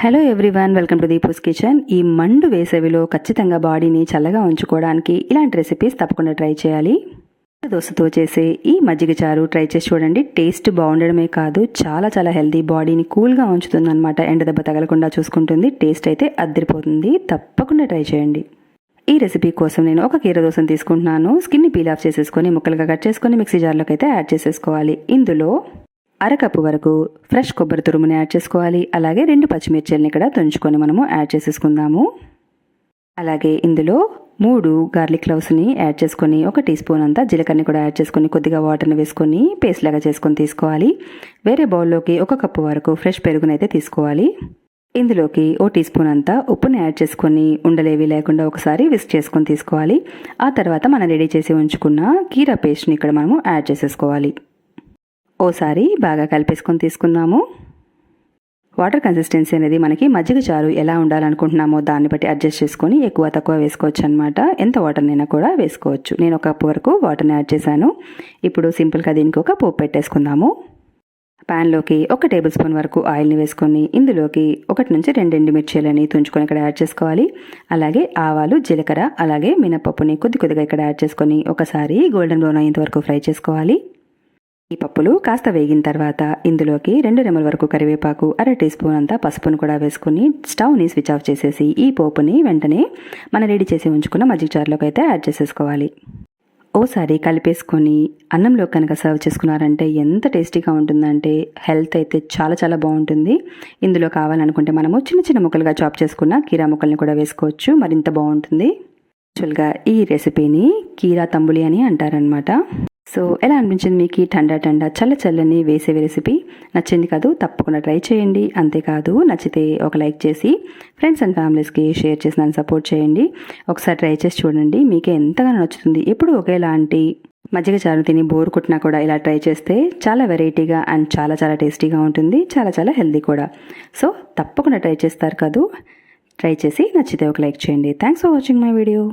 Hello everyone, welcome to Deepu's kitchen. ఈ మండు వేసవిలో ఖచ్చితంగా బాడీని చల్లగా ఉంచుకోవడానికి ఇలాంటి రెసిపీస్ తప్పకుండా ట్రై చేయాలి. దోసతో చేసే ఈ మజ్జిగ చారు ట్రై చేసి చూడండి. టేస్ట్ బాగుండడమే కాదు, చాలా చాలా హెల్తీ, బాడీని కూల్గా ఉంచుతుంది అనమాట. ఎండ దెబ్బ తగలకుండా చూసుకుంటుంది. టేస్ట్ అయితే అద్దరిపోతుంది. తప్పకుండా ట్రై చేయండి. ఈ రెసిపీ కోసం నేను ఒక కీర దోసను తీసుకుంటున్నాను. స్కిన్ని పీల్ ఆఫ్ చేసేసుకొని ముక్కలుగా కట్ చేసుకొని మిక్సీ జార్లోకి అయితే యాడ్ చేసేసుకోవాలి. ఇందులో అరకప్పు వరకు ఫ్రెష్ కొబ్బరి తురుముని యాడ్ చేసుకోవాలి. అలాగే 2 పచ్చిమిర్చిల్ని ఇక్కడ తుంచుకొని మనము యాడ్ చేసేసుకుందాము. అలాగే ఇందులో 3 గార్లిక్ క్లవ్స్ని యాడ్ చేసుకొని 1 టీ స్పూన్ అంతా జీలకర్రని కూడా యాడ్ చేసుకొని కొద్దిగా వాటర్ని వేసుకొని పేస్ట్ లాగా చేసుకొని తీసుకోవాలి. వేరే బౌల్లోకి 1 కప్పు వరకు ఫ్రెష్ పెరుగునైతే తీసుకోవాలి. ఇందులోకి 1 టీ స్పూన్ అంతా ఉప్పుని యాడ్ చేసుకొని ఉండలేవి లేకుండా ఒకసారి విస్క్ చేసుకొని తీసుకోవాలి. ఆ తర్వాత మనం రెడీ చేసి ఉంచుకున్న కీరా పేస్ట్ని ఇక్కడ మనము యాడ్ చేసేసుకోవాలి. ఓసారి బాగా కలిపేసుకొని తీసుకుందాము. వాటర్ కన్సిస్టెన్సీ అనేది మనకి మజ్జిగ చారు ఎలా ఉండాలనుకుంటున్నామో దాన్ని బట్టి అడ్జస్ట్ చేసుకొని ఎక్కువ తక్కువ వేసుకోవచ్చు అనమాట. ఎంత వాటర్నైనా కూడా వేసుకోవచ్చు. నేను 1 కప్పు వరకు వాటర్ని యాడ్ చేశాను. ఇప్పుడు సింపుల్గా దీనికి ఒక పోపు పెట్టేసుకుందాము. ప్యాన్లోకి 1 టేబుల్ స్పూన్ వరకు ఆయిల్ని వేసుకొని ఇందులోకి 1 నుంచి 2 ఎండుమిర్చీలని తుంచుకొని ఇక్కడ యాడ్ చేసుకోవాలి. అలాగే ఆవాలు, జీలకర్ర, అలాగే మినపప్పుని కొద్దిగా ఇక్కడ యాడ్ చేసుకొని ఒకసారి గోల్డెన్ బ్రౌన్ అయ్యేంత వరకు ఫ్రై చేసుకోవాలి. ఈ పప్పులు కాస్త వేగిన తర్వాత ఇందులోకి 2 రెమ్మల వరకు కరివేపాకు, 1/2 టీ స్పూన్ అంతా పసుపును కూడా వేసుకుని స్టవ్ని స్విచ్ ఆఫ్ చేసేసి ఈ పోపుని వెంటనే మనం రెడీ చేసి ఉంచుకున్న మజ్జిగ చారులోకి అయితే యాడ్ చేసేసుకోవాలి. ఓసారి కలిపేసుకొని అన్నంలో కనుక సర్వ్ చేసుకున్నారంటే ఎంత టేస్టీగా ఉంటుందంటే హెల్త్ అయితే చాలా చాలా బాగుంటుంది. ఇందులో కావాలనుకుంటే మనము చిన్న ముక్కలుగా చాప్ చేసుకున్న కీరా ముక్కల్ని కూడా వేసుకోవచ్చు. మరింత బాగుంటుంది. యాక్చువల్గా ఈ రెసిపీని కీరా తంబులి అని అంటారనమాట. సో ఎలా అనిపించింది మీకు ఈ టండా చల్లని వేసవి రెసిపీ? నచ్చింది కాదు, తప్పకుండా ట్రై చేయండి. అంతేకాదు నచ్చితే ఒక లైక్ చేసి ఫ్రెండ్స్ అండ్ ఫ్యామిలీస్కి షేర్ చేసి నన్ను సపోర్ట్ చేయండి. ఒకసారి ట్రై చేసి చూడండి, మీకే ఎంతగానో నచ్చుతుంది. ఎప్పుడు ఒకేలాంటి మజ్జిగ చారు తిని బోర్ కొట్టినా కూడా ఇలా ట్రై చేస్తే చాలా వెరైటీగా అండ్ చాలా చాలా టేస్టీగా ఉంటుంది. చాలా చాలా హెల్తీ కూడా. సో తప్పకుండా ట్రై చేస్తారు కాదు. ట్రై చేసి నచ్చితే ఒక లైక్ చేయండి. Thanks for watching my video.